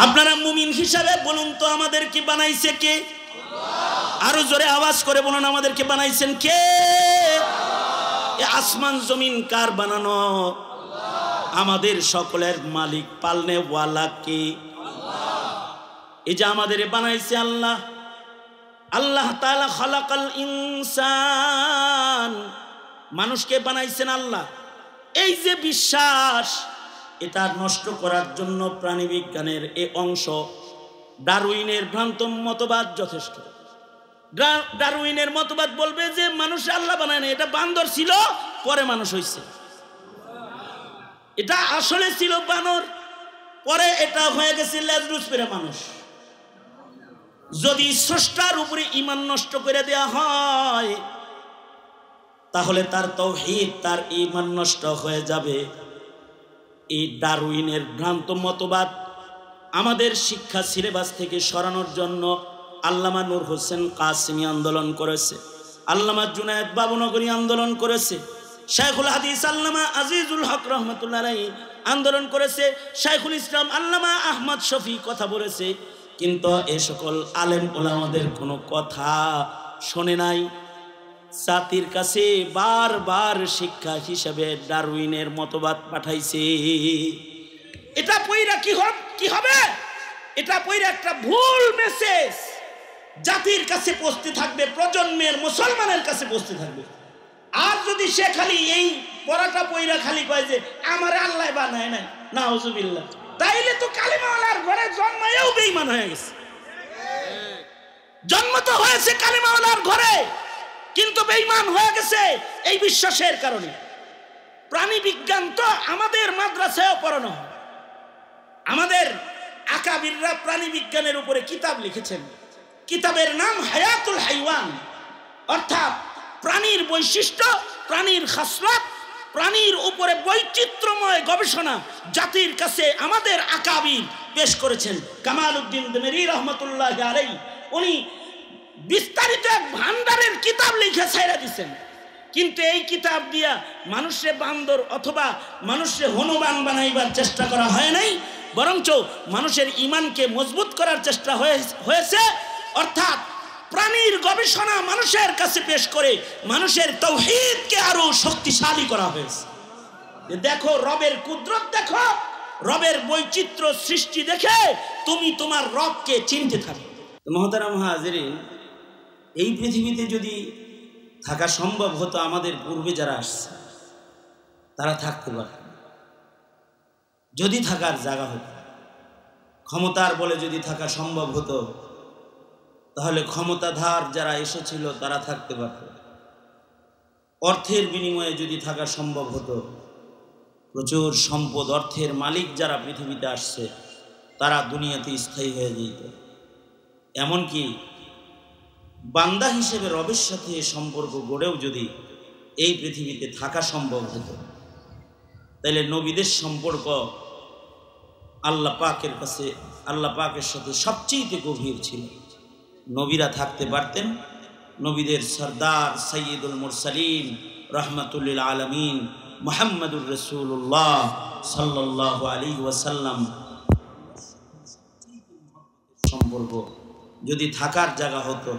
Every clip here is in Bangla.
আপনারা মুমিন হিসাবে বলুন তো আমাদেরকে বানাইছে কে? আরো জোরে আওয়াজ করে বলুন আমাদেরকে বানাইছেন কে? আসমান জমিন কার বানানো? আমাদের সকলের মালিক পালনে ওয়ালা কে? এই যে আমাদের বানাইছে আল্লাহ। আল্লাহ তাআলা খালাকাল ইনসান, মানুষকে বানাইছেন আল্লাহ। এই যে বিশ্বাস, এটা নষ্ট করার জন্য প্রাণী বিজ্ঞানের এই অংশ ডারউইনের ভ্রান্ত মতবাদ যথেষ্ট। ডারউইনের মতবাদ বলবে যে মানুষ আল্লাহ বানায় না, এটা বান্দর ছিল পরে মানুষ হইছে। এটা আসলে ছিল বানর, পরে এটা হয়ে গেছে লেজরুস পেরে মানুষ। যদি স্রষ্টার উপরে ঈমান নষ্ট করে দেয়া হয় তাহলে তার তাওহীদ, তার ঈমান নষ্ট হয়ে যাবে। এই ডারউইনের ভ্রান্ত মতবাদ আমাদের শিক্ষা সিলেবাস থেকে সরানোর জন্য আল্লামা নূর হোসেন কাসেমি আন্দোলন করেছে, আল্লামা জুনায়েদ বাবুনগরী আন্দোলন করেছে, শাইখুল হাদিস আল্লামা আজিজুল হক রহমতুল্লাহ আলাইহি আন্দোলন করেছে, শাইখুল ইসলাম আল্লামা আহমদ শফি কথা বলেছে। কিন্তু এ সকল আলেম ওলামাদের কোনো কথা শোনে নাই। জাতির কাছে বারবার শিক্ষা হিসেবে ডারউইনের মতবাদ পাঠাইছে। এটা পয়রা কি হবে? এটা পয়রা একটা ভুল মেসেজ জাতির কাছে পৌঁছতে থাকবে, প্রজন্মের মুসলমানের কাছে পৌঁছতে থাকবে। আর যদি সে খালি এই পড়াটা পয়রা খালি কয় যে আমার আল্লাহ বানায় নাই, নাউজুবিল্লাহ, তাইলে তো কালিমাওয়ালার ঘরে জন্মায়ও বেঈমান হয়ে গেছে। জন্ম তো হয়েছে কালিমাওয়ালার ঘরে, কিন্তু বেঈমান হয়ে গেছে এই বিশ্বাসের কারণে। প্রাণী বিজ্ঞান তো আমাদের মাদ্রাসায়ও পড়ানো হয়। আমাদের আকাবিররা প্রাণী বিজ্ঞানের উপরে কিতাব লিখেছেন। কিতাবের নাম হায়াতুল হাইওয়ান, অর্থাৎ প্রাণীর বৈশিষ্ট্য, প্রাণীর খাসলাত, প্রাণীর উপরে বৈচিত্র্যময় গবেষণা জাতির কাছে আমাদের আকাবির পেশ করেছেন। কামাল উদ্দিন দেমেরি রহমতুল্লাহ আলাইহি উনি বিস্তারিত এক ভান্ডারের কিতাব লিখে ছাইরা দিচ্ছেন। কিন্তু এই কিতাব দিয়া মানুষে বান্দর অথবা মানুষে হনুমান বানাইবার চেষ্টা করা হয় নাই, বরঞ্চ মানুষের ঈমানকে মজবুত করার চেষ্টা হয়েছে। অর্থাৎ প্রাণীর গবেষণা মানুষের কাছে পেশ করে মানুষের তাওহীদকে আরো শক্তিশালী করা হয়েছে। দেখো রবের কুদরত, দেখো রবের বৈচিত্র্য সৃষ্টি দেখে তুমি তোমার রবকে চিনতে থাকো। মুহতারাম হাজিরিন, এই পৃথিবীতে যদি থাকা সম্ভব হতো, আমাদের পূর্বে যারা আসছে তারা থাকতে পারত। যদি থাকার জায়গা হতো, ক্ষমতার বলে যদি থাকা সম্ভব হতো, তাহলে ক্ষমতাধার যারা এসেছিল তারা থাকতে পারত। অর্থের বিনিময়ে যদি থাকা সম্ভব হতো, প্রচুর সম্পদ, অর্থের মালিক যারা পৃথিবীতে আসছে তারা দুনিয়াতে স্থায়ী হয়ে যেত। এমনকি বান্দা হিসেবে রবের সাথে সম্পর্ক গড়েও যদি এই পৃথিবীতে থাকা সম্ভব হতো, তাহলে নবীদের সম্পর্ক আল্লাহ পাকের কাছে, আল্লাহ পাকের সাথে সবচেয়ে গভীর ছিল। নবীরা থাকতে পারতেন। নবীদের সরদার সৈয়দুল মুরসালিন রহমাতুল্লিল আলামিন মুহাম্মদুর রাসূলুল্লাহ সাল্লাল্লাহু আলাইহি ওয়াসাল্লাম সম্পর্ক যদি থাকার জায়গা হতো,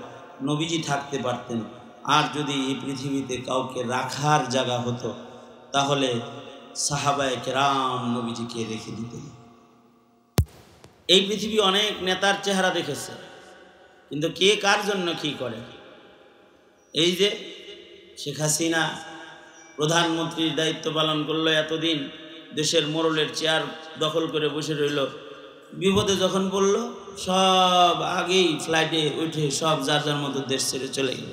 নবীজি থাকতে পারতেন। আর যদি এই পৃথিবীতে কাউকে রাখার জায়গা হতো, তাহলে সাহাবায়ে কেরাম নবীজিকে রেখে দিতেন। এই পৃথিবী অনেক নেতার চেহারা দেখেছে, কিন্তু কে কার জন্য কি করে? এই যে শেখ হাসিনা প্রধানমন্ত্রীর দায়িত্ব পালন করলো, এতদিন দেশের মোড়লের চেয়ার দখল করে বসে রইল, বিপদে যখন পড়ল সব আগেই ফ্লাইটে উঠে সব যার যার মতো দেশ ছেড়ে চলে গেল।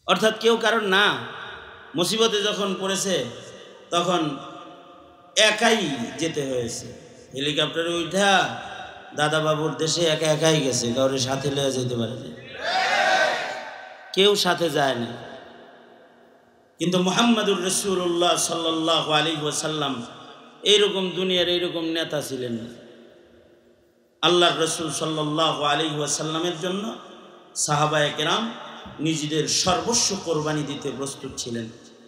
অর্থাৎ কেউ কারণ না, মুসিবতে যখন পড়েছে তখন একাই যেতে হয়েছে। হেলিকপ্টারে উঠা দাদা বাবুর দেশে একা একাই গেছে, কাউরে সাথে লয়ে যেতে পারে না, কেউ সাথে যায় না। কিন্তু মুহাম্মদুর রাসূলুল্লাহ সাল্লাল্লাহু আলাইহি ওয়াসাল্লাম এইরকম দুনিয়ার এইরকম নেতা ছিলেন না। আল্লাহর রাসূল সাল্লাল্লাহু আলাইহি ওয়াসাল্লামের জন্য সাহাবায়ে কেরাম নিজেদের সর্বস্ব কোরবানি দিতে প্রস্তুত ছিলেন।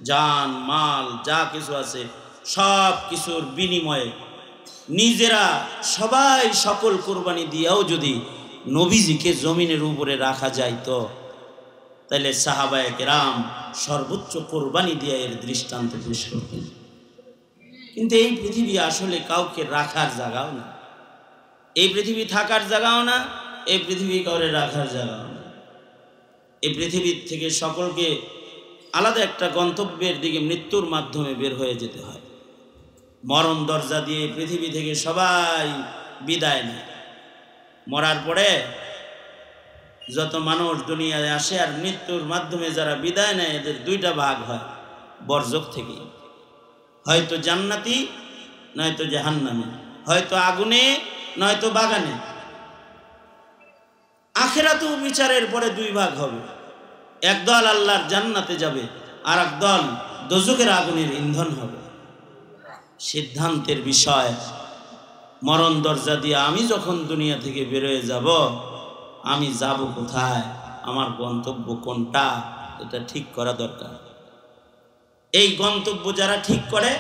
জান মাল যা কিছু আছে সব কিছুর বিনিময়ে নিজেরা সবাই সকল কোরবানি দিয়েও যদি নবীজিকে জমিনের উপরে রাখা যায় তো তাহলে সাহাবায়ে কেরাম সর্বোচ্চ কোরবানি দিয়ে এর দৃষ্টান্ত পেশ করতেন। কিন্তু এই পৃথিবী আসলে কাউকে রাখার জায়গাও না, এই পৃথিবী থাকার জায়গাও না, এই পৃথিবী কাউরে রাখার জায়গাও না। এই পৃথিবীর থেকে সকলকে আলাদা একটা গন্তব্যের দিকে মৃত্যুর মাধ্যমে বের হয়ে যেতে হয়। মরণ দরজা দিয়ে পৃথিবী থেকে সবাই বিদায় নেয়। মরার পরে যত মানুষ দুনিয়ায় আসে আর মৃত্যুর মাধ্যমে যারা বিদায় নেয় এদের দুইটা ভাগ হয় বরজখ থেকে, হয়তো জান্নাতি নয়তো জাহান্নামী, হয়তো আগুনে নয়তো বাগানে। আখিরাতেও বিচারের পরে দুই ভাগ হবে, একদল আল্লাহর জান্নাতে যাবে আর একদল দোজখের আগুনের ইন্ধন হবে। সিদ্ধান্তের বিষয়। মরণ দরজা দিয়ে আমি যখন দুনিয়া থেকে বেরোয় যাব, আমি যাব কোথায়, আমার গন্তব্য কোনটা, এটা ঠিক করা দরকার। এই গন্তব্য যারা ঠিক করে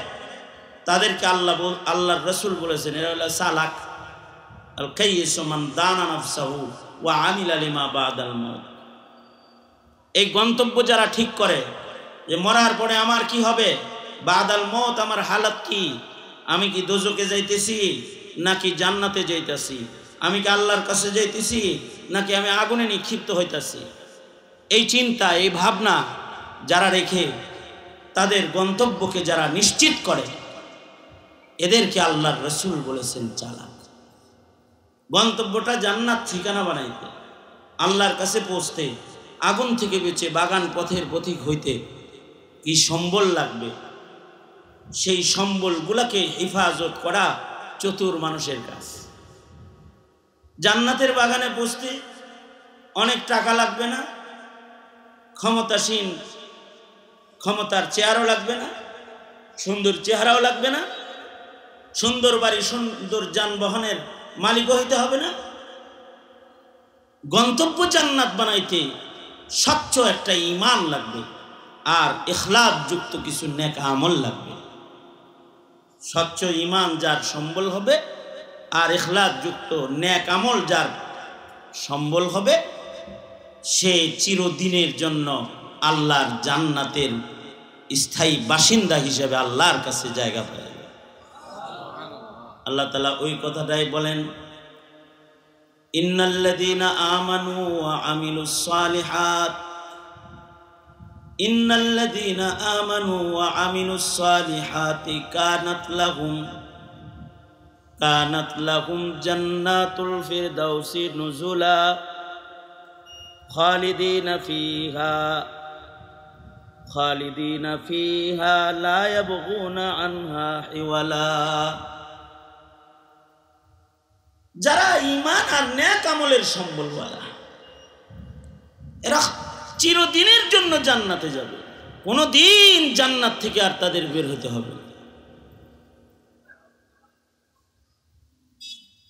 তাদেরকে আল্লাহর রাসূল বলেছেন এরা হলো সালাক আল কাইয়িসু মান দানা নাফসাহু ওয়া আমিলা লিমা বাদাল মাউত। এই গন্তব্য যারা ঠিক করে যে মরার পরে আমার কি হবে, বাদাল মওত আমার হালত কি, আমি কি দোজখে যাইতেছি নাকি জান্নাতে যাইতেছি, আমি কি আল্লাহর কাছে যাইতেছি নাকি আমি আগুনে নিক্ষিপ্ত হইতাছি, এই চিন্তা এই ভাবনা যারা রেখে তাদের গন্তব্যকে যারা নিশ্চিত করে এদেরকে আল্লাহর রাসূল বলেছেন চালাক। গন্তব্যটা জান্নাত ঠিকানা বানাইতে, আল্লাহর কাছে পৌঁছতে, আগুন থেকে বেঁচে বাগান পথের পথিক হইতে কি সম্বল লাগবে, সেই সম্বলগুলাকে হেফাজত করা চতুর মানুষের কাজ। জান্নাতের বাগানে পৌঁছতে অনেক টাকা লাগবে না, ক্ষমতাসীন ক্ষমতার চেয়ারও লাগবে না, সুন্দর চেহারাও লাগবে না, সুন্দর বাড়ি সুন্দর যানবাহনের মালিকও হইতে হবে না। গন্তব্য জান্নাত বানাইতে স্বচ্ছ একটা ঈমান লাগবে আর ইখলাস যুক্ত কিছু নেক আমল লাগবে। স্বচ্ছ ঈমান যার সম্বল হবে আর ইখলাস যুক্ত নেক আমল যার সম্বল হবে, সে চিরদিনের জন্য আল্লাহর জান্নাতের স্থায়ী বাসিন্দা হিসেবে আল্লাহর কাছে জায়গা পায়। আল্লাহ তাআলা ওই কথাটাই বলেন, ইন্নাল্লাযীনা আমানু ওয়া আমিলুস সালিহাত, ইন্নাল্লাযীনা আমানু ওয়া আমিলুস সালিহাতি কানাত লাহুম জান্নাতুল ফিরদাউসি নুজুলা খালিদিনা ফিহা লা ইয়াবগুনা আনহা হিওয়ালা। যারা ঈমান আর নেক আমলের সম্বলওয়ালা এরা চিরদিনের জন্য জান্নাতে যাবে, কোনদিন জান্নাত থেকে আর তাদের বের হতে হবে না।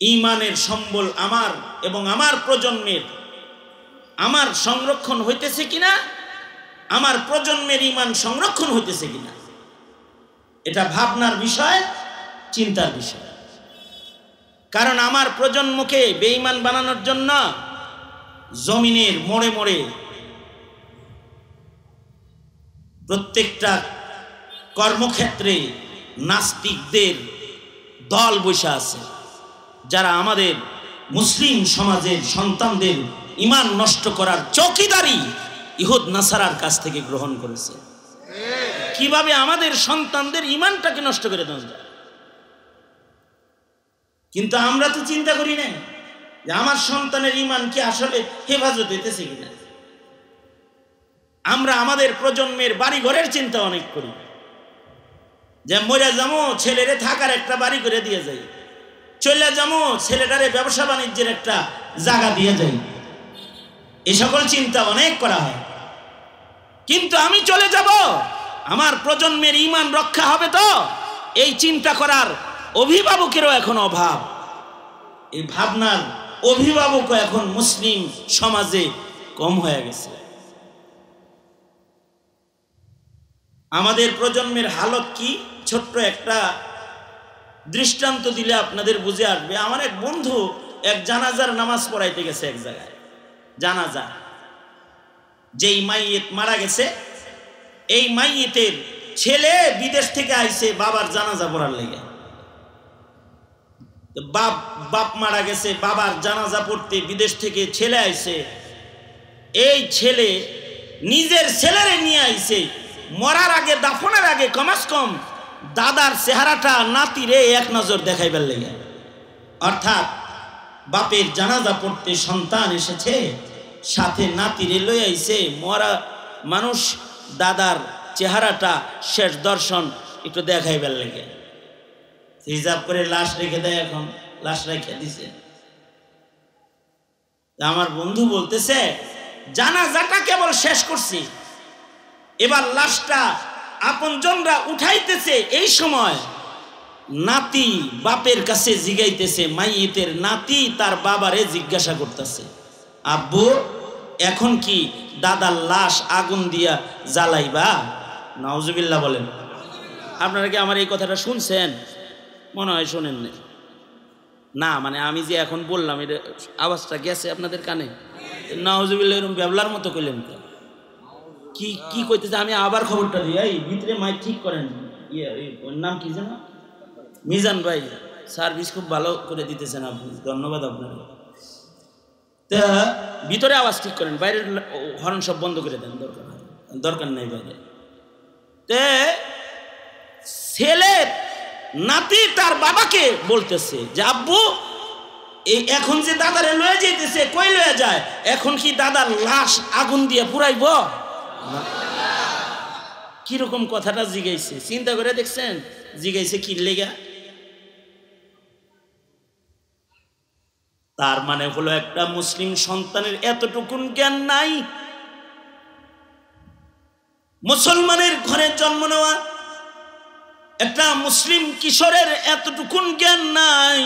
ঈমানের সম্বল আমার এবং আমার প্রজন্মের আমার সংরক্ষণ হইতেছে কিনা, আমার প্রজন্মের ঈমান সংরক্ষণ হইতেছে কিনা, এটা ভাবনার বিষয়, চিন্তার বিষয়। কারণ আমার প্রজন্মকে বেঈমান বানানোর জন্য জমিনের মোড়ে মোড়ে প্রত্যেকটা কর্মক্ষেত্রে নাস্তিকদের দল বসে আছে, যারা আমাদের মুসলিম সমাজের সন্তানদের ঈমান নষ্ট করার চৌকিদারি ইহুদ নাসারার কাছ থেকে গ্রহণ করেছে। কিভাবে আমাদের সন্তানদের ঈমানটাকে নষ্ট করে দেওয়া যায়। কিন্তু আমরা তো চিন্তা করি না যে আমার সন্তানের ঈমান কি আসলে হেফাজত হইতেছে কিনা। আমরা আমাদের প্রজন্মের বাড়ি ঘরের চিন্তা অনেক করি, যে মরে যাবো ছেলেরে থাকার একটা বাড়ি করে দিয়ে যাই, চলে যাবো ছেলেটারে ব্যবসা বাণিজ্যের একটা জায়গা দিয়ে যাই, এই সকল চিন্তা অনেক করা হয়। কিন্তু আমি চলে যাব, আমার প্রজন্মের ঈমান রক্ষা হবে তো, এই চিন্তা করার অভিভাবকেরও এখন অভাব। এই ভাবনার অভিভাবকও এখন মুসলিম সমাজে কম হয়ে গেছে। আমাদের প্রজন্মের হালত কি, ছোট্ট একটা দৃষ্টান্ত দিলে আপনাদের বুঝে আসবে। আমার এক বন্ধু এক জানাজার নামাজ পড়াইতে গেছে এক জায়গায়, জানাজা, যেই মাইয়িত মারা গেছে এই মাইয়িতের ছেলে বিদেশ থেকে আইছে বাবার জানাজা পড়ার লেগে। বাপ মারা গেছে, বাবার জানাজা পড়তে বিদেশ থেকে ছেলে আইছে। এই ছেলে নিজের ছেলেরে নিয়ে আইছে, মরার আগে দাফনের আগে কমাস কম দাদার চেহারাটা নাতিরে এক নজর দেখাইবার লেগে। অর্থাৎ বাপের জানাজা পড়তে সন্তান এসেছে, সাথে নাতিরে লই আইছে, মরা মানুষ দাদার চেহারাটা শেষ দর্শন একটু দেখাইবার লেগে। হিসাব করে লাশ রেখে দেয়, এখন লাশ রেখে দিছে। আমার বন্ধু বলতেছে জানাজাটা কেবল শেষ করছি, এবার লাশটা আপনজনরা উঠাইতেছে। এই সময় নাতি বাপের কাছে জিগাইতেছে, মাইয়িতের নাতি তার বাবারে জিজ্ঞাসা করতেছে, আব্বু এখন কি দাদার লাশ আগুন দিয়া জ্বালাইবা? নাউজুবিল্লাহ বলেন। আপনারা কি আমার এই কথাটা শুনছেন? মনে হয় শোনেন না, মানে আমি যে এখন বললাম এটা আওয়াজটা গেছে আপনাদের কানে? নাউজুবিল্লাহ এরকম ব্যবলার মতো কইলেন তো, কি কি কইতেছে? আমি আবার খবরটা দিই, এই ভিতরে মাইক ঠিক করেন। ওর নাম কি যেন? মিজান ভাই, সার্ভিস খুব ভালো করে দিতেছেন আপনি, ধন্যবাদ আপনাকে। তা ভিতরে আওয়াজ ঠিক করেন, বাইরের হর্ন সব বন্ধ করে দেন, দরকার নেই বাইরে। তে ছেলে নাতি তার বাবাকে বলতেছে যে আব্বু এই এখন যে দাদারে লয়ে যাইতেছে, কই লয়ে যায়? এখন কি দাদার লাশ আগুন দিয়ে পুরাইব? কিরকম কথাটা জিগাইছে চিন্তা করে দেখছেন? জিগাইছে কি লেগা? তার মানে হলো একটা মুসলিম সন্তানের এতটুকুন জ্ঞান নাই। মুসলমানের ঘরে জন্ম নেওয়া একটা মুসলিম কিশোরের এতটুকুন জ্ঞান নাই।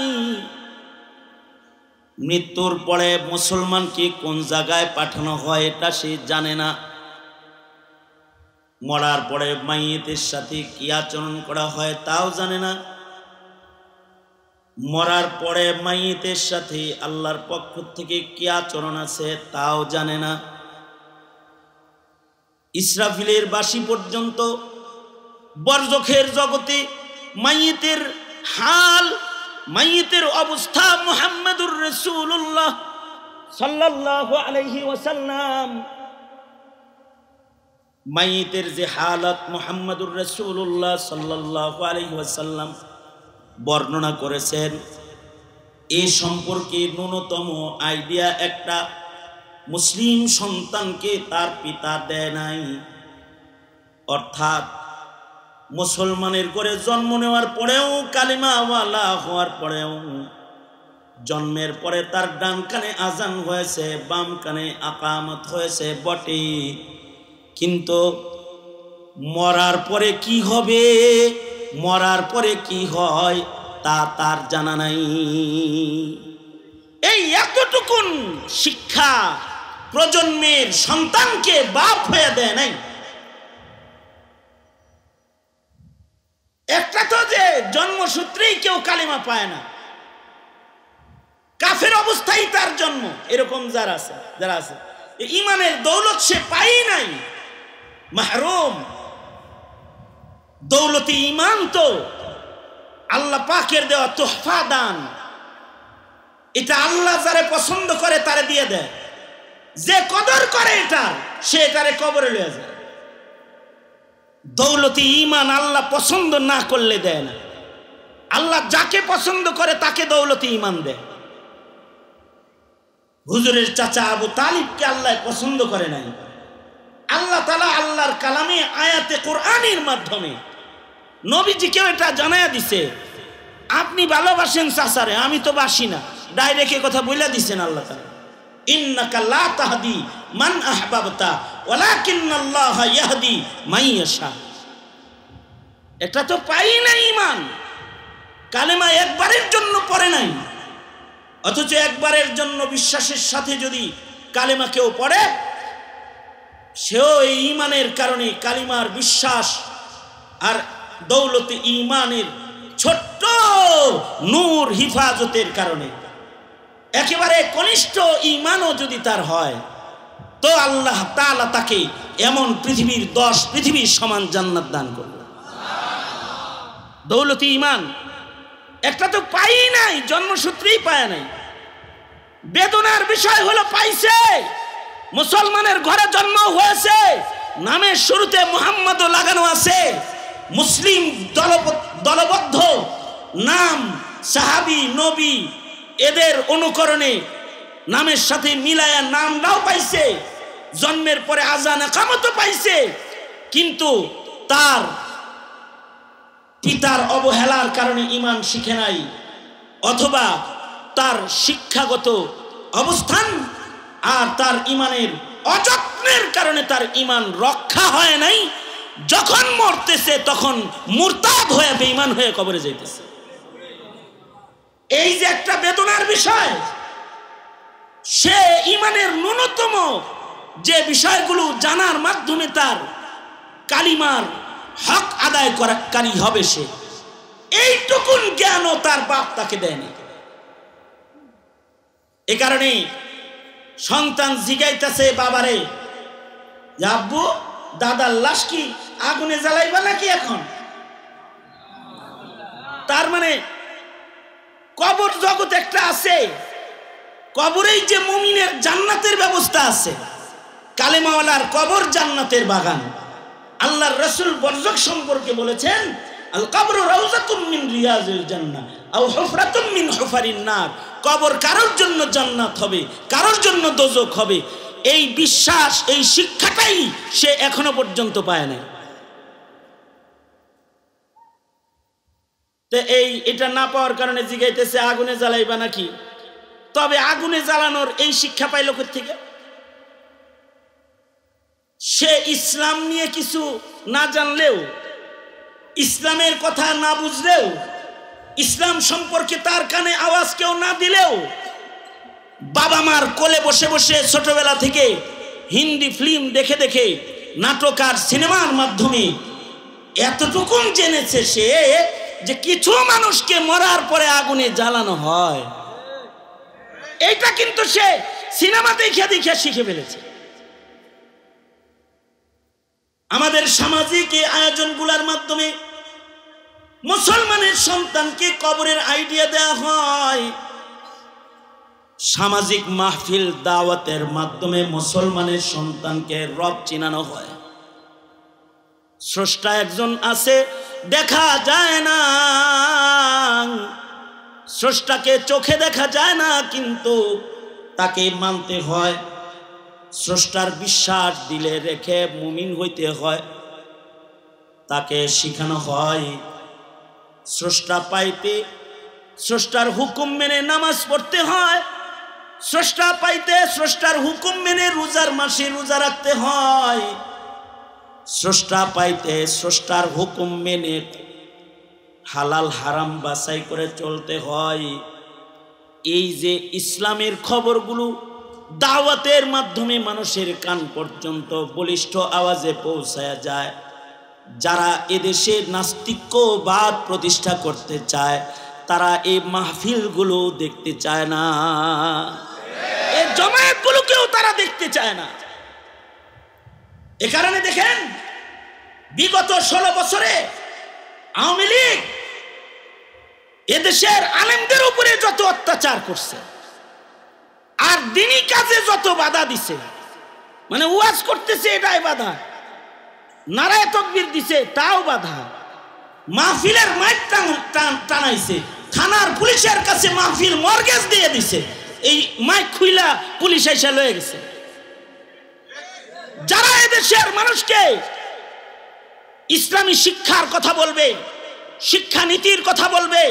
মৃত্যুর পরে মুসলমানকে কোন জায়গায় পাঠানো হয় এটা সে জানে না। মরার পরে মাইয়িতের সাথে কি আচরণ করা হয় তাও জানে না। মরার পরে মাইয়িতের সাথে আল্লাহর পক্ষ থেকে কি আচরণ আছে তাও জানে না। ইসরাফিলের বাঁশি পর্যন্ত বরজখের জগতে মাইয়িতের হাল, মাইয়িতের অবস্থা মুহাম্মদুর রাসূলুল্লাহ সাল্লাল্লাহু আলাইহি ওয়াসাল্লাম, মাইয়িতের যে হালত মুহাম্মদুর রাসূলুল্লাহ সাল্লাল্লাহু আলাইহি ওয়াসাল্লাম বর্ণনা করেছেন, এ সম্পর্কে ন্যূনতম আইডিয়া একটা মুসলিম সন্তানকে তার পিতা দেয় নাই। অর্থাৎ মুসলমানের ঘরে জন্ম নেওয়ার পরেও, কালিমাওয়ালা হওয়ার পরেও, জন্মের পরে তার ডান কানে আজান হয়েছে, বাম কানে আকামত হয়েছে বটে, কিন্তু মরার পরে কি হবে, মরার পরে কি হয় তা তার জানা নাই। এই এতটুকুন শিক্ষা প্রজন্মের সন্তানকে বাপ হয়ে দেয় নাই। একটা তো যে জন্মসূত্রেই কেউ কালিমা পায় না, কাফের অবস্থায় তার জন্ম, এরকম যারা আছে ইমানের দৌলত সে পাই নাই, মাহরুম। দৌলতি ইমান তো আল্লাহ পাকের দেওয়া তোহফা দান, এটা আল্লাহ যারে পছন্দ করে তারে দিয়ে দেয়, যে কদর করে এটার সে এটারে কবরে লয়ে যায়। দৌলতি ইমান আল্লাহ পছন্দ না করলে দেয় না, আল্লাহ যাকে পছন্দ করে তাকে দৌলতি ইমান দেয়। হুজুরের চাচা আবু তালিবকে আল্লাহ পছন্দ করে নাই, আল্লাহ তাআলা আল্লাহর কালামে আয়াতে কোরআনের মাধ্যমে নবীজিকেও এটা জানায়া দিছে, আপনি ভালোবাসেন চাচারে, আমি তো বাসি না, ডাইরেক্ট এই কথা বলে দিছেন আল্লাহ তাআলা, ইন্নাকা লা তাহদি মান আহবাবতা ওয়ালাকিন্নাল্লাহা ইয়াহদি মান ইয়াশা। এটা তো পাই না ইমান, কালেমা একবারের জন্য পড়ে নাই, অথচ একবারের জন্য বিশ্বাসের সাথে যদি কালেমা কেউ পড়ে, সেও এই ইমানের কারণে কালিমার বিশ্বাস আর দৌলতে ইমানের ছোট্ট নূর হিফাজতের কারণে, একেবারে কনিষ্ঠ ঈমানও যদি তার হয়, তো আল্লাহ তাআলা তাকে এমন পৃথিবীর 10 পৃথিবীর সমান জান্নাত দান করবে। দৌলতি ঈমান একটা তো পাই নাই, জন্মসূত্রেই পায় নাই। বেদনার বিষয় হলো পাইছে, মুসলমানের ঘরে জন্ম হয়েছে, নামের শুরুতে মুহাম্মদও লাগানো আছে, মুসলিম দলবদ্ধ নাম, সাহাবী নবী এদের অনুকরণে নামের সাথে মিলায়া নামটাও পাইছে, জন্মের পরে আযান ইকামতও পাইছে, কিন্তু তার পিতার অবহেলার কারণে ঈমান শিখে নাই, অথবা তার শিক্ষাগত অবস্থান আর তার ঈমানের অযত্নের কারণে তার ঈমান রক্ষা হয় নাই। যখন মরতেছে তখন মুরতাদ হয়ে বেঈমান হয়ে কবরে যাইতেছে। এই যে একটা বেদনার বিষয়, সে ঈমানের ন্যূনতম যে বিষয়গুলো জানার মাধ্যমে তার কালিমার হক আদায় করাকারী হবে, সে এইটুকুন জ্ঞানও তার বাপ তাকে দেয়নি। এ কারণে সন্তান জিগাইতেছে বাবারে, আব্বু দাদার লাশ কি আগুনে জ্বালাইবা নাকি এখন? তার মানে কবর জগৎ একটা আছে, কবরেই যে মুমিনের জান্নাতের ব্যবস্থা আছে, কালেমাওয়ালার কবর জান্নাতের বাগান। আল্লাহর রাসূল বরজখ সম্পর্কে বলেছেন, আল কবরু রাউযাতুম মিন রিয়াজিল জান্নাহ আও হুফরাতুম মিন হুফারিন নার। কবর কারোর জন্য জান্নাত হবে, কারোর জন্য দোজখ হবে। এই বিশ্বাস, এই শিক্ষাটাই সে এখনো পর্যন্ত পায় না। তো এটা না পাওয়ার কারণে জিগাইতেছে আগুনে জ্বালাইবা নাকি। তবে আগুনে জ্বালানোর এই শিক্ষা পাইল কোথা থেকে? সে ইসলাম নিয়ে কিছু না জানলেও, ইসলামের কথা না বুঝলেও, ইসলাম সম্পর্কে তার কানে আওয়াজ কেউ না দিলেও, বাবা মার কোলে বসে বসে ছোটবেলা থেকে হিন্দি ফিল্ম দেখে দেখে, নাটক আর সিনেমার মাধ্যমে এতটুকুন জেনেছে সে যে কিছু মানুষকে মরার পরে আগুনে জ্বালানো হয়। এইটা কিন্তু সে সিনেমা দেখে দেখে শিখে ফেলেছে। আমাদের সামাজিক এই আয়োজনগুলোর মাধ্যমে মুসলমানের সন্তানকে কবরের আইডিয়া দেওয়া হয়। সামাজিক মাহফিল দাওয়াতের মাধ্যমে মুসলমানের সন্তানকে রব চিনানো হয়। স্রষ্টা একজন আছে, দেখা যায় না, স্রষ্টাকে চোখে দেখা যায় না, কিন্তু তাকে মানতে হয়। স্রষ্টার বিশ্বাস দিলে রেখে মুমিন হইতে হয়, তাকে শিখানো হয়। স্রষ্টা পাইতে স্রষ্টার হুকুম মেনে নামাজ পড়তে হয়, স্রষ্টা পাইতে স্রষ্টার হুকুম মেনে রোজার মাসে রোজা রাখতে হয়, স্রষ্টা পাইতে স্রষ্টার হুকুম মেনে হালাল হারাম বাছাই করে চলতে হয়। এই যে ইসলামের খবরগুলো দাওয়াতের মাধ্যমে মানুষের কান পর্যন্ত বলিষ্ঠ আওয়াজে পৌঁছায়া যায়, যারা এদেশে নাস্তিক্যবাদ প্রতিষ্ঠা করতে চায় তারা এই মাহফিলগুলো দেখতে চায় না, এই জমায়েতগুলোকেও তারা দেখতে চায় না। এ কারণে দেখেন বিগত 16 বছরে আওয়ামী লীগ এদেশের আলেমদের উপরে যত অত্যাচার করছে, আর দিনী কাজে যত বাধা দিছে, মানে ওয়াজ করতেছে এটাই বাধা, নারায়ে তাকবীর দিছে তাও বাধা, মাহফিলের মাইক টানাইছে, থানার পুলিশের কাছে মাহফিল মর্গেজ দিয়ে দিছে, এই মাইক খুইলা পুলিশ এসে লয়ে গেছে। যারা এদেশের মানুষকে ইসলামী শিক্ষার কথা বলবে, শিক্ষানীতির কথা বলবে,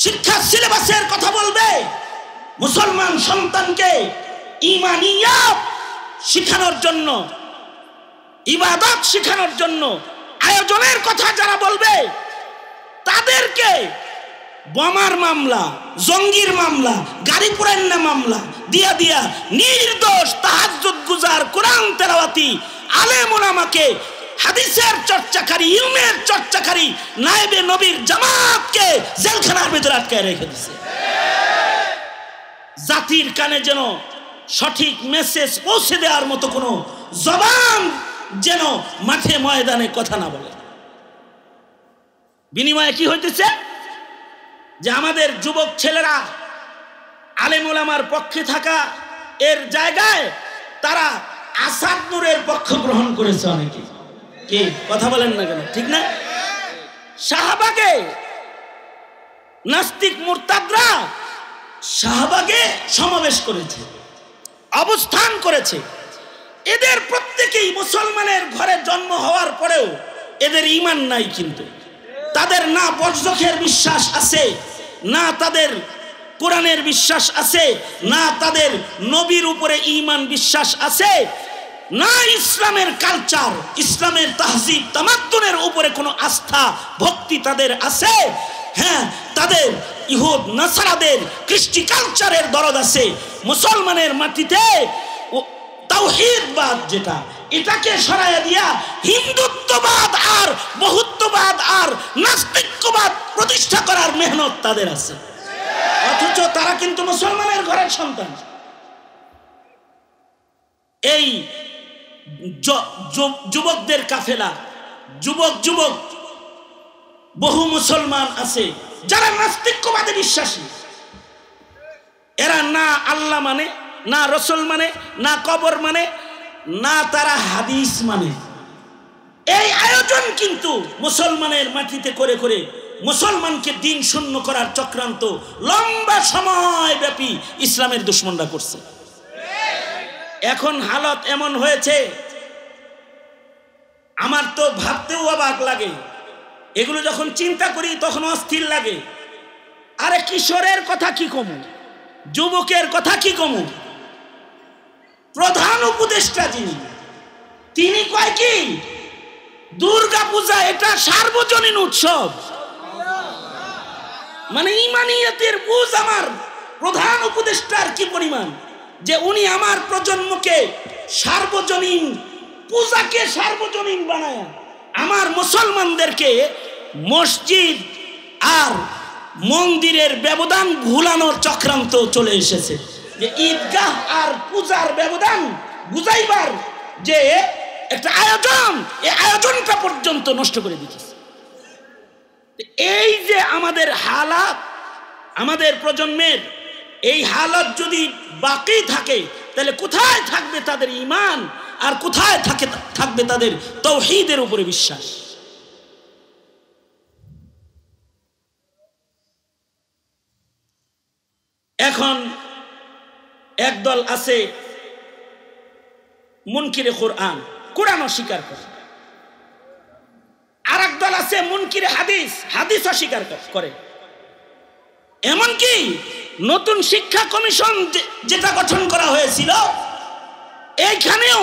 শিক্ষা সিলেবাসের কথা বলবে, মুসলমান সন্তানকে ঈমানিয়াত শিখানোর জন্য, ইবাদত শিখানোর জন্য আয়োজনের কথা যারা বলবে, তাদেরকে বোমার মামলা, জঙ্গির মামলা, গাড়ি পুরান্না মামলা দিয়া দিয়া নির্দোষ তাহাজ্জুদ গুজার, কোরআন তেলাওয়াতি আলেম ওলামাকে হাদিসের চর্চাকারী, ইলমের চর্চাকারী নায়েবে নবীর জামাতকে জেলখানার ভিতরে আটকায় রেখে দিছে। জাতির কানে যেন সঠিক মেসেজ পৌঁছে দেওয়ার মতো কোনো জবান যেন মাঠে ময়দানে কথা না বলে। বিনিময়ে কি হইতেছে যে আমাদের যুবক ছেলেরা আলেম ওলামার পক্ষে থাকা এর জায়গায় তারা আসাদ নূরের পক্ষ গ্রহণ করেছে। অনেকে কি কথা বলেন না কেন, ঠিক না? শাহবাগে নাস্তিক মুরতাদরা শাহবাগে সমাবেশ করেছে, অবস্থান করেছে। এদের প্রত্যেকেই মুসলমানের ঘরে জন্ম হওয়ার পরেও এদের ঈমান নাই, কিন্তু তাদের না বর্জখের বিশ্বাস আছে, না তাদের কোরআনের বিশ্বাস আছে, না তাদের নবীর উপরে ঈমান বিশ্বাস আছে, না ইসলামের কালচার, ইসলামের তাহজিব তামাদ্দুনের উপরে কোনো আস্থা ভক্তি তাদের আছে। হ্যাঁ, তাদের ইহুদ নাসারাদের কৃষ্টি কালচারের দরদ আছে। মুসলমানের মাটিতে তাওহীদবাদ যেটা, এটাকে সরাইয়া দিয়া হিন্দুত্ববাদ আর বহুত্ববাদ আর নাস্তিক্যবাদ প্রতিষ্ঠা করার মেহনত তাদের আছে। অথচ তারা কিন্তু মুসলমানের ঘরের সন্তান। এই যুবকদের কাফেলা, যুবক বহু মুসলমান আছে যারা নাস্তিক্যবাদে বিশ্বাসী। এরা না আল্লাহ মানে, না রসুল মানে, না কবর মানে, না তারা হাদিস মানে। এই আয়োজন কিন্তু মুসলমানের মাটিতে করে করে মুসলমানকে দিন শূন্য করার চক্রান্ত লম্বা সময় ব্যাপী ইসলামের দুশমনরা করছে। এখন হালত এমন হয়েছে, আমার তো ভাবতেও অবাক লাগে। এগুলো যখন চিন্তা করি তখন অস্থির লাগে। আরে কিশোরের কথা কি কমু, যুবকের কথা কি কমু, প্রধান উপদেষ্টা যিনি, তিনি কয় কি দুর্গা পূজা এটা সার্বজনীন উৎসব। মানে ইমানিয়াতের বুঝ আমার প্রধান উপদেষ্টার কি পরিমাণ, যে উনি আমার প্রজন্মকে সার্বজনীন পূজাকে সার্বজনীন বানায় আমার মুসলমানদেরকে মসজিদ আর মন্দিরের ব্যবধান ভুলানোর চক্রান্ত চলে এসেছে। যে ঈদগাহ আর পূজার ব্যবধান বুঝাইবার যে একটা আয়োজন, এই আয়োজনটা পর্যন্ত নষ্ট করে দিতেছে। এই যে আমাদের হালাত, আমাদের প্রজন্মের এই হালাত যদি বাকি থাকে, তাহলে কোথায় থাকবে তাদের ঈমান, আর কোথায় থাকবে তাদের তাওহীদের উপরে বিশ্বাস? এখন একদল আছে মুনকিরে কোরআন, কোরআন অস্বীকার করে। আর একদল আছে মুনকিরে হাদিস, হাদিস অস্বীকার করে। এমনকি নতুন শিক্ষা কমিশন যেটা গঠন করা হয়েছিল, এইখানেও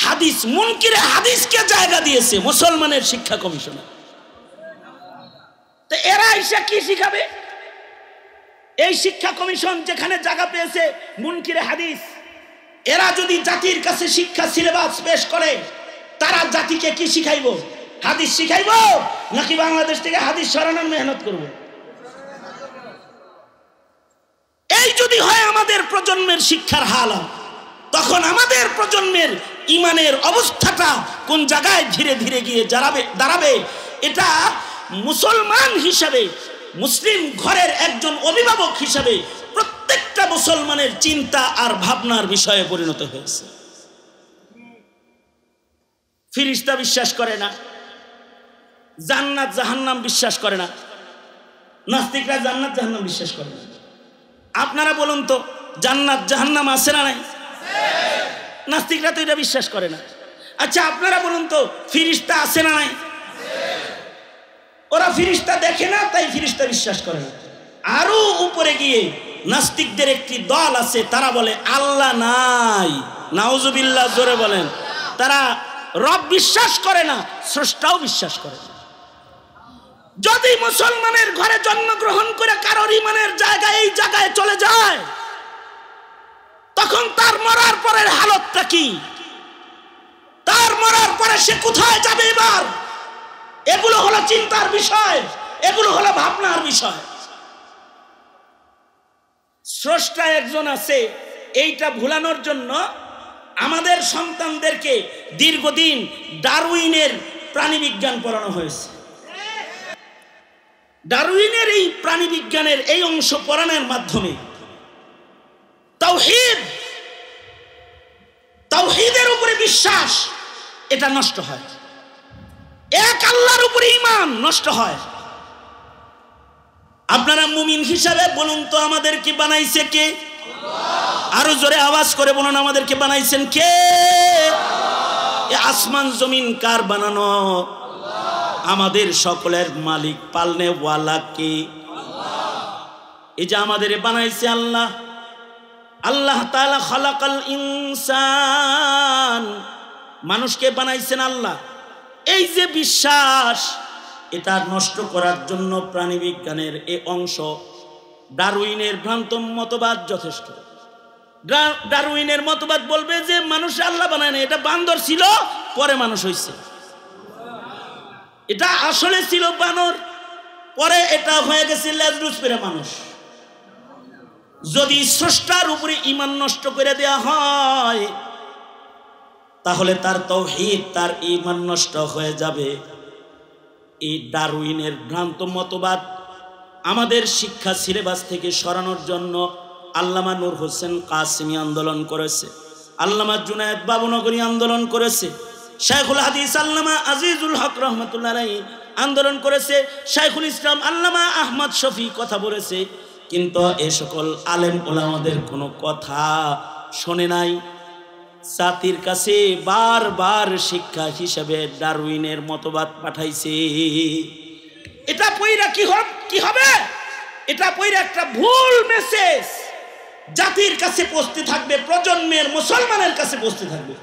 হাদিস, মুনকিরে হাদিসকে জায়গা দিয়েছে মুসলমানের শিক্ষা কমিশনে। তো এরা এসে কি শিখাবে? এই শিক্ষা কমিশন যেখানে জায়গা পেয়েছে মুনকিরে হাদিস, এরা যদি জাতির কাছে শিক্ষা সিলেবাস পেশ করে, তারা জাতিকে কি শিখাইব? হাদিস শিখাইব, নাকি বাংলাদেশ থেকে হাদিস সরানোর মেহনত করব? এই যদি হয় আমাদের প্রজন্মের শিক্ষার হালাত, তখন আমাদের প্রজন্মের ইমানের অবস্থাটা কোন জায়গায় ধীরে ধীরে গিয়ে দাঁড়াবে, এটা মুসলমান হিসাবে, মুসলিম ঘরের একজন অভিভাবক হিসাবে প্রত্যেকটা মুসলমানের চিন্তা আর ভাবনার বিষয়ে পরিণত হয়েছে। ফিরিস্তা বিশ্বাস করে না, জান্নাত জাহান্নাম বিশ্বাস করে না, নাস্তিকরা জান্নাত জাহান্নাম বিশ্বাস করে না। আপনারা বলুন তো, জান্নাত জাহান্নাম আছে না নাই? নাস্তিকরা তো এটা বিশ্বাস করে না। আচ্ছা আপনারা বলুন তো, ফিরিস্তা আছে না নাই? ওরা ফিরিস্তা দেখে না, তাই ফিরিস্তা বিশ্বাস করে না। আরো উপরে গিয়ে নাস্তিকদের একটি দল আছে, তারা বলে আল্লাহ নাই। নাউজুবিল্লাহ, জোরে বলেন। তারা রব বিশ্বাস করে না, স্রষ্টাও বিশ্বাস করে না। যদি মুসলমানের ঘরে জন্মগ্রহণ করে কারোর ইমানের জায়গায় এই জায়গায় চলে যায়, তখন তার মরার পরের হালতটা কি? তার মরার পরে সে কোথায় যাবে এবার? এগুলো হলো চিন্তার বিষয়, এগুলো হলো ভাবনার বিষয়। স্রষ্টা একজন আছে, এইটা ভুলানোর জন্য আমাদের সন্তানদেরকে দীর্ঘদিন ডারউইনের প্রাণীবিজ্ঞান পড়ানো হয়েছে। ডারউইনের এই প্রাণীবিজ্ঞানের এই অংশ পড়ানোর মাধ্যমে তাওহীদের উপরে বিশ্বাস এটা নষ্ট হয়, এক আল্লাহর উপরে ঈমান নষ্ট হয়। আপনারা মুমিন হিসাবে বলুন তো, আমাদেরকে বানাইছে কে? আরো জোরে আওয়াজ করে বলুন, আমাদেরকে বানাইছেন কে? আসমান জমিন কার বানানো? আমাদের সকলের মালিক পালনে ওয়ালা কে? এই যে আমাদের বানাইছে আল্লাহ। আল্লাহ তাআলা খালাকাল ইনসান, মানুষকে বানাইছেন আল্লাহ। এই যে বিশ্বাস, এটা নষ্ট করার জন্য প্রাণীবিজ্ঞানের এই অংশ ডারউইনের ভ্রান্ত মতবাদ যথেষ্ট। ডারউইনের মতবাদ বলবে যে মানুষ আল্লাহ বানায় না, এটা বান্দর ছিল পরে মানুষ হইছে, এটা আসলে ছিল বানর, পরে এটা হয়ে গেছে লেজরুস পেরে মানুষ। যদি স্রষ্টার উপরে ঈমান নষ্ট করে দেয়া হয়, তাহলে তার তাওহীদ, তার ঈমান নষ্ট হয়ে যাবে। এই ডারউইনের ভ্রান্ত মতবাদ আমাদের শিক্ষা সিলেবাস থেকে সরানোর জন্য আল্লামা নূর হোসেন কাসেমি আন্দোলন করেছে, আল্লামা জুনায়েদ বাবুনগরী আন্দোলন করেছে, শাইখুল হাদিস আল্লামা আজিজুল হক রহমতুল্লাহ আলাইহি আন্দোলন করেছে, শাইখুল ইসলাম আল্লামা আহমদ শফি কথা বলেছে। কিন্তু এ সকল আলেম ওলামাদের কোনো কথা শোনে নাই। জাতির কাছে বারবার শিক্ষা হিসেবে ডারউইনের মতবাদ পাঠাইছে। এটা পয়রা কি হবে? এটা পয়রা একটা ভুল মেসেজ জাতির কাছে পৌঁছতে থাকবে, প্রজন্মের মুসলমানের কাছে পৌঁছতে থাকবে।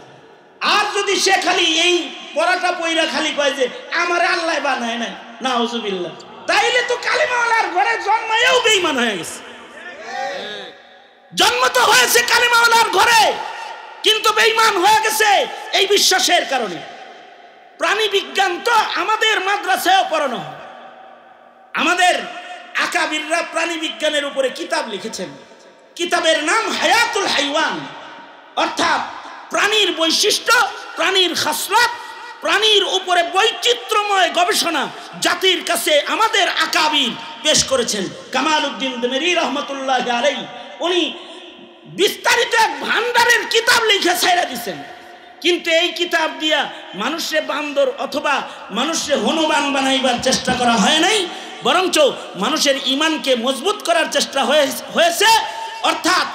আর যদি সে খালি এই পড়াটা পয়রা খালি কয় যে আমার আল্লাহ বানায় নাই, নাউজুবিল্লাহ, তাইলে তো কালিমাওয়ালার ঘরে জন্মায়ও বেঈমান হয়ে গেছে। জন্ম তো হয়েছে কালিমাওয়ালার ঘরে, কিন্তু বেঈমান হয়ে গেছে এই বিশ্বাসের কারণে। প্রাণী বিজ্ঞান তো আমাদের মাদ্রাসায় পড়ানো হয়। আমাদের আকাবিররা প্রাণী বিজ্ঞানের উপরে কিতাব লিখেছেন। কিতাবের নাম হায়াতুল হাইওয়ান, অর্থাৎ প্রাণীর বৈশিষ্ট্য, প্রাণীর খাসলাত, প্রাণীর উপরে বৈচিত্র্যময় গবেষণা জাতির কাছে আমাদের আকাবির পেশ করেছেন। কামাল উদ্দিন দেমেরি রহমতুল্লাহ আলাইহি উনি বিস্তারিত এক ভান্ডারের কিতাব লিখে ছাইরা দিচ্ছেন। কিন্তু এই কিতাব দিয়া মানুষে বান্দর অথবা মানুষে হনুমান বানাইবার চেষ্টা করা হয় নাই, বরঞ্চ মানুষের ঈমানকে মজবুত করার চেষ্টা হয়েছে। অর্থাৎ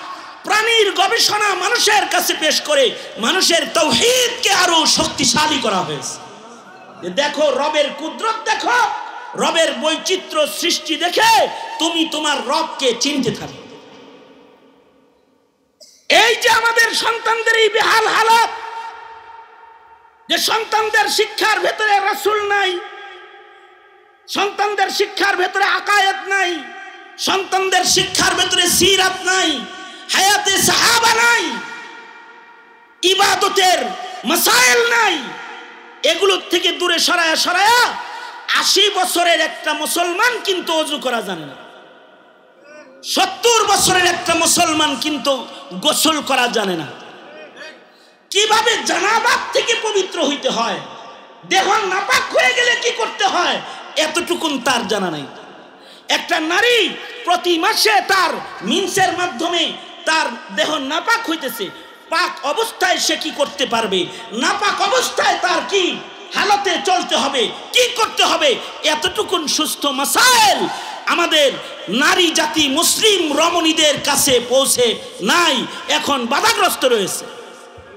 প্রাণীর গবেষণা মানুষের কাছে পেশ করে মানুষের তাওহীদকে আরো শক্তিশালী করা হয়েছে। দেখো রবের কুদরত, দেখো রবের বৈচিত্র্য সৃষ্টি দেখে তুমি তোমার রবকে চিনতে থাকো। এই যে আমাদের সন্তানদের এই বেহাল হালাত, যে সন্তানদের শিক্ষার ভেতরে রাসূল নাই, সন্তানদের শিক্ষার ভেতরে আকায়েদ নাই, সন্তানদের শিক্ষার ভেতরে সিরাত নাই, হায়াতে সাহাবা নাই, ইবাদতের মাসাইল নাই, এগুলো থেকে দূরে সরায়া 80 বছরের একটা মুসলমান কিন্তু ওযু করা জানে না, 70 বছরের একটা মুসলমান কিন্তু গোসল করা জানে না। কিভাবে জানাবাত থেকে পবিত্র হইতে হয়, দেহ নাপাক হয়ে গেলে কি করতে হয়, এতটুকুন তার জানা নাই। একটা নারী প্রতি মাসে তার মিন্সের মাধ্যমে তার দেহ নাপাক হইতেছে, পাক অবস্থায় সে কি করতে পারবে, নাপাক অবস্থায় তার কি হালতে চলতে হবে, কি করতে হবে, এতটুকুন সুস্থ মাসাইল আমাদের নারী জাতি মুসলিম রমণীদের কাছে পৌঁছে নাই, এখন বাধাগ্রস্ত রয়েছে,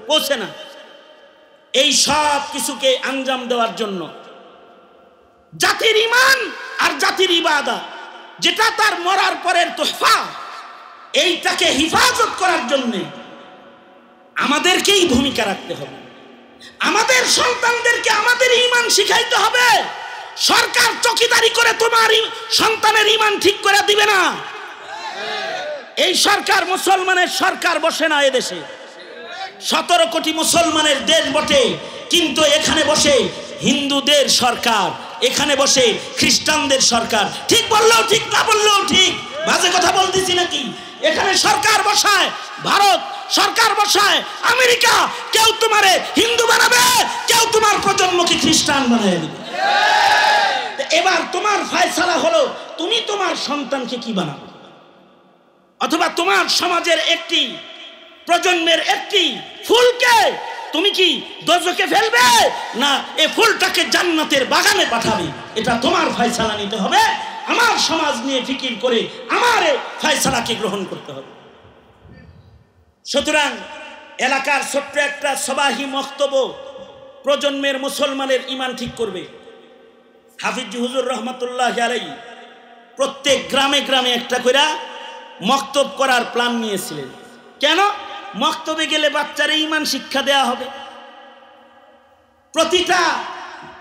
পৌঁছে না। এই সব কিছুকে আঞ্জাম দেওয়ার জন্য জাতির ঈমান আর জাতির ইবাদত, যেটা তার মরার পরের তোহফা, এইটাকে হিফাজত করার জন্য আমাদেরকেই ভূমিকা রাখতে হবে। আমাদের সন্তানদেরকে আমাদের ঈমান শিখাইতে হবে। সরকার চকিদারি করে তোমার সন্তানের ঈমান ঠিক করে দিবে না। এই সরকার মুসলমানের সরকার বসে না, এদেশে 17 কোটি মুসলমানের দেশ বটে। কিন্তু এখানে বসে হিন্দুদের সরকার, এখানে বসে খ্রিস্টানদের সরকার। ঠিক বললেও ঠিক, না বললেও ঠিক, বাজে কথা বলতেছি নাকি? এখানে সরকার বসায় ভারত, সরকার বসায় আমেরিকা। কেউ তোমারে হিন্দু বানাবে, কেউ তোমার প্রজন্মকে খ্রিস্টান বানিয়ে দেবে। এবার তোমার ফয়সালা হলো তুমি তোমার সন্তানকে কি বানাবে, অথবা তোমার সমাজের একটি প্রজন্মের একটি ফুলকে তুমি কি দোজখে ফেলবে, না এই ফুলটাকে জান্নাতের বাগানে পাঠাবে। এটা তোমার ফয়সালা নিতে হবে। আমার সমাজ নিয়ে ফিকির করে আমার ফয়সালাকে গ্রহণ করতে হবে। সুতরাং এলাকার ছোট্ট একটা সবাহি মক্তব্য প্রজন্মের মুসলমানের ঈমান ঠিক করবে। হাফিজ হুজুর রহমতুল্লাহ আলাইহি প্রত্যেক গ্রামে গ্রামে একটা করে মক্তব করার প্ল্যান নিয়েছিলেন। কেন? মক্তবে গেলে বাচ্চারা ঈমান শিক্ষা দেয়া হবে। প্রতিটা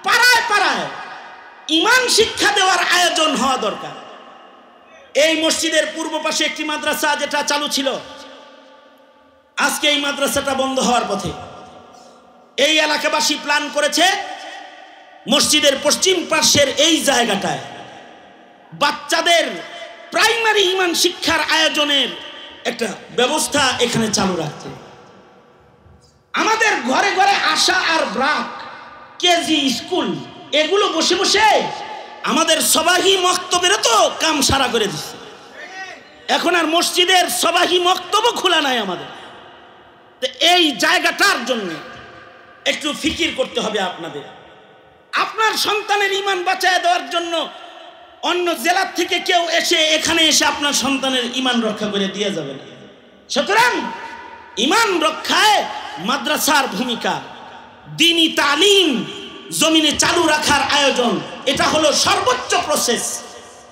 পাড়ায় পাড়ায় ঈমান শিক্ষা দেওয়ার আয়োজন হওয়া দরকার। এই মসজিদের পূর্ব পাশে একটি মাদ্রাসা যেটা চালু ছিল, আজকে এই মাদ্রাসাটা বন্ধ হওয়ার পথে। এই এলাকাবাসী প্ল্যান করেছে মসজিদের পশ্চিম পার্শ্বের এই জায়গাটায় বাচ্চাদের প্রাইমারি ঈমান শিক্ষার আয়োজনের একটা ব্যবস্থা এখানে চালু রাখতে। আমাদের ঘরে ঘরে আশা আর ব্রাক, কেজি স্কুল, এগুলো বসে বসে আমাদের সবাহি মক্তবের তো কাম সারা করে দিচ্ছে। এখন আর মসজিদের সবাহি মক্তব খোলা নাই আমাদের। তো এই জায়গাটার জন্য একটু ফিকির করতে হবে আপনাদের। আপনার সন্তানের ঈমান বাঁচায় দেওয়ার জন্য অন্য জেলার থেকে কেউ এসে এখানে এসে আপনার সন্তানের ঈমান রক্ষা করে দিয়ে যাবে না। সুতরাং ঈমান রক্ষায় মাদ্রাসার ভূমিকা, দ্বীনি তালিম জমিনে চালু রাখার আয়োজন, এটা হলো সর্বোচ্চ প্রসেস।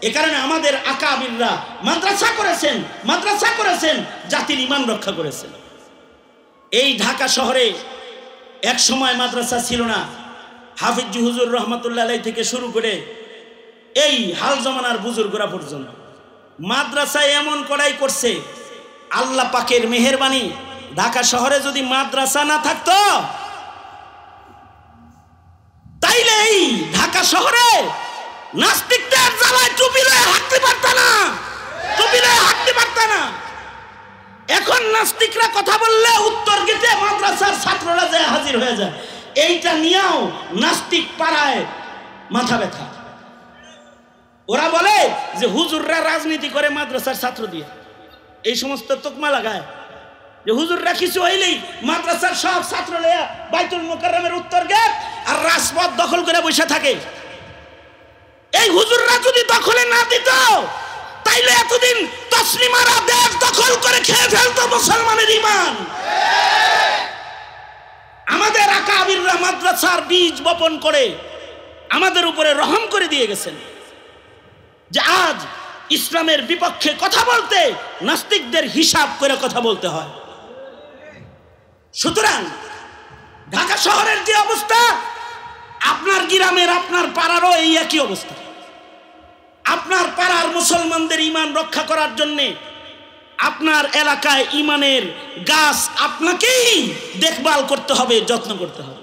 এ কারণে আমাদের আকাবিররা মাদ্রাসা করেছেন, জাতির ঈমান রক্ষা করেছেন। এই ঢাকা শহরে এক সময় মাদ্রাসা ছিল না। হাফিজ হুজুর রহমতুল্লাহ আলাইহি থেকে শুরু করে এই হাল জমানার বুজুর্গরা পর্যন্ত মাদ্রাসায় এমন কড়াই করছে, আল্লাহ পাকের মেহেরবানি। ঢাকা শহরে যদি মাদ্রাসা না থাকতো তাইলে এই ঢাকা শহরে নাস্তিকদের জ্বালায় টুপি লয়ে হাঁটতে পারত না। এখন নাস্তিকরা কথা বললে উত্তর গেটে মাদ্রাসার ছাত্ররা যায় হাজির হয়ে যায়। এইটা নিয়েও নাস্তিক পাড়ায় মাথা ব্যথা। ওরা বলে যে হুজুররা রাজনীতি করে মাদ্রাসার ছাত্র দিয়ে, এই সমস্ত তোকমা লাগায় যে হুজুররা কিছু হইলেই মাদ্রাসার সব ছাত্র লইয়া বাইতুল মুকাররমের উত্তর গেট আর রাজপথ দখল করে বসে থাকে। এই হুজুররা যদি দখলে না দিত তাইলে এতদিন তসলিমারা দেশ দখল করে খেয়ে ফেলতো মুসলমানের ঈমান। আমাদের আকাবিররা মাদ্রাসার বীজ বপন করে আমাদের উপরে রহম করে দিয়ে গেছেন যে আজ ইসলামের বিপক্ষে কথা বলতে নাস্তিকদের হিসাব করে কথা বলতে হয়। সুতরাং ঢাকা শহরের যে অবস্থা, আপনার গ্রামের আপনার পাড়ারও এই একই অবস্থা। আপনার পাড়ার মুসলমানদের ঈমান রক্ষা করার জন্য আপনার এলাকায় ঈমানের গাছ আপনাকেই দেখভাল করতে হবে, যত্ন করতে হবে।